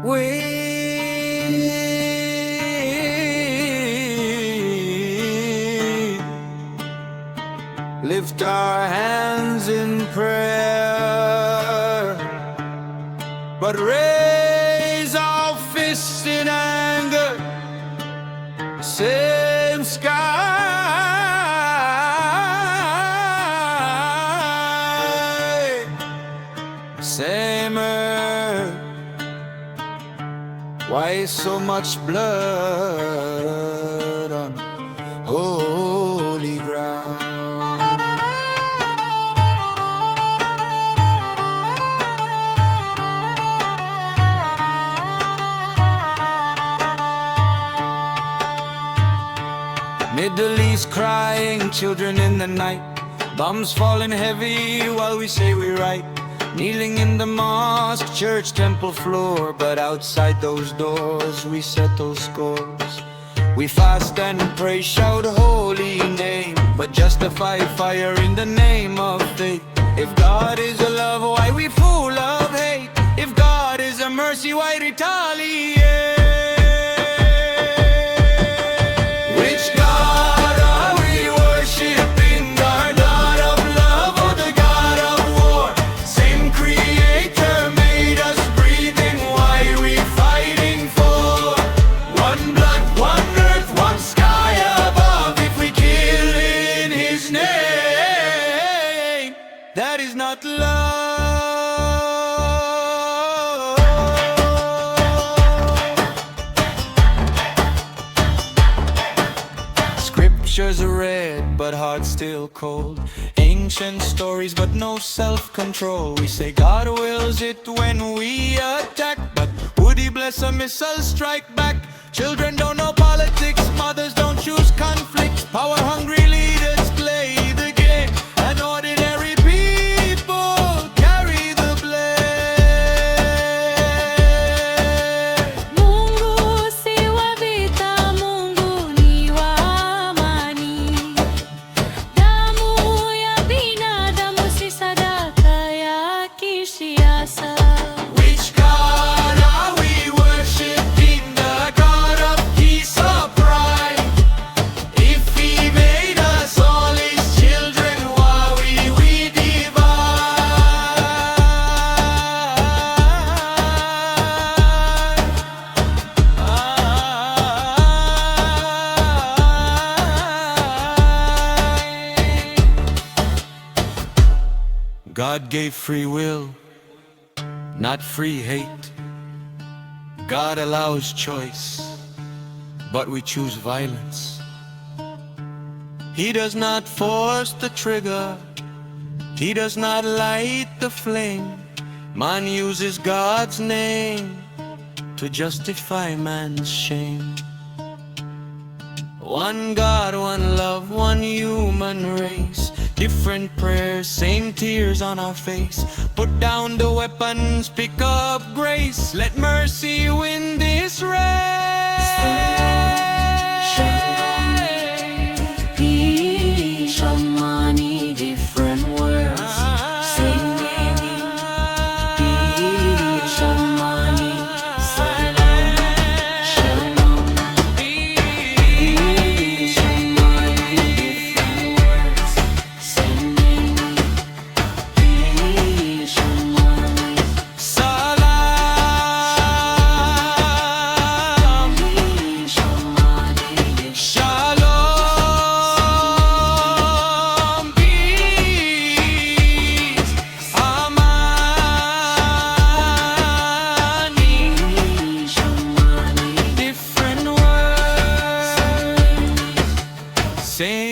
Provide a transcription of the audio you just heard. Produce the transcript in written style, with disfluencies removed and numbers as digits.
We lift our hands in prayer, but raise our fists in anger. Same sky, same earth. Why so much blood on holy ground? Middle East crying, children in the night, bombs falling heavy while we say we're right. Kneeling in the mosque, church, temple floor, but outside those doors we settle scores. We fast and pray, shout holy name, but justify fire in the name of faith. If God is a love, why we full of hate? If God is a mercy, why retaliate? That is not love. Scriptures are read, but hearts still cold. Ancient stories, but no self-control. We say God wills it when we attack, but would He bless a missile strike back? Children don't know politics, mothers don't choose conflict. Power-hungry leaders play the game, and ordinary people carry the blame. Mungu si wa vita, Mungu ni wa amani. Damu ya binadamu si sadaka ya kisiasa. Which God are we worshiping? The God of peace or pride? If He made us all His children, why we divide? God gave free will, not free hate. God allows choice, but we choose violence. He does not force the trigger, He does not light the flame. Man uses God's name to justify man's shame. One God, one love, one human race. Different prayers, same tears on our face. Put down the weapons, pick up grace. Let mercy win this race. Peace, harmony, different words, same meaning. Peace, harmony, salam, shalom. Peace, harmony, different words, same meaning. Peace, harmony, Salam, peace, harmony, Shalom, peace, Amani, peace, harmony, different words, same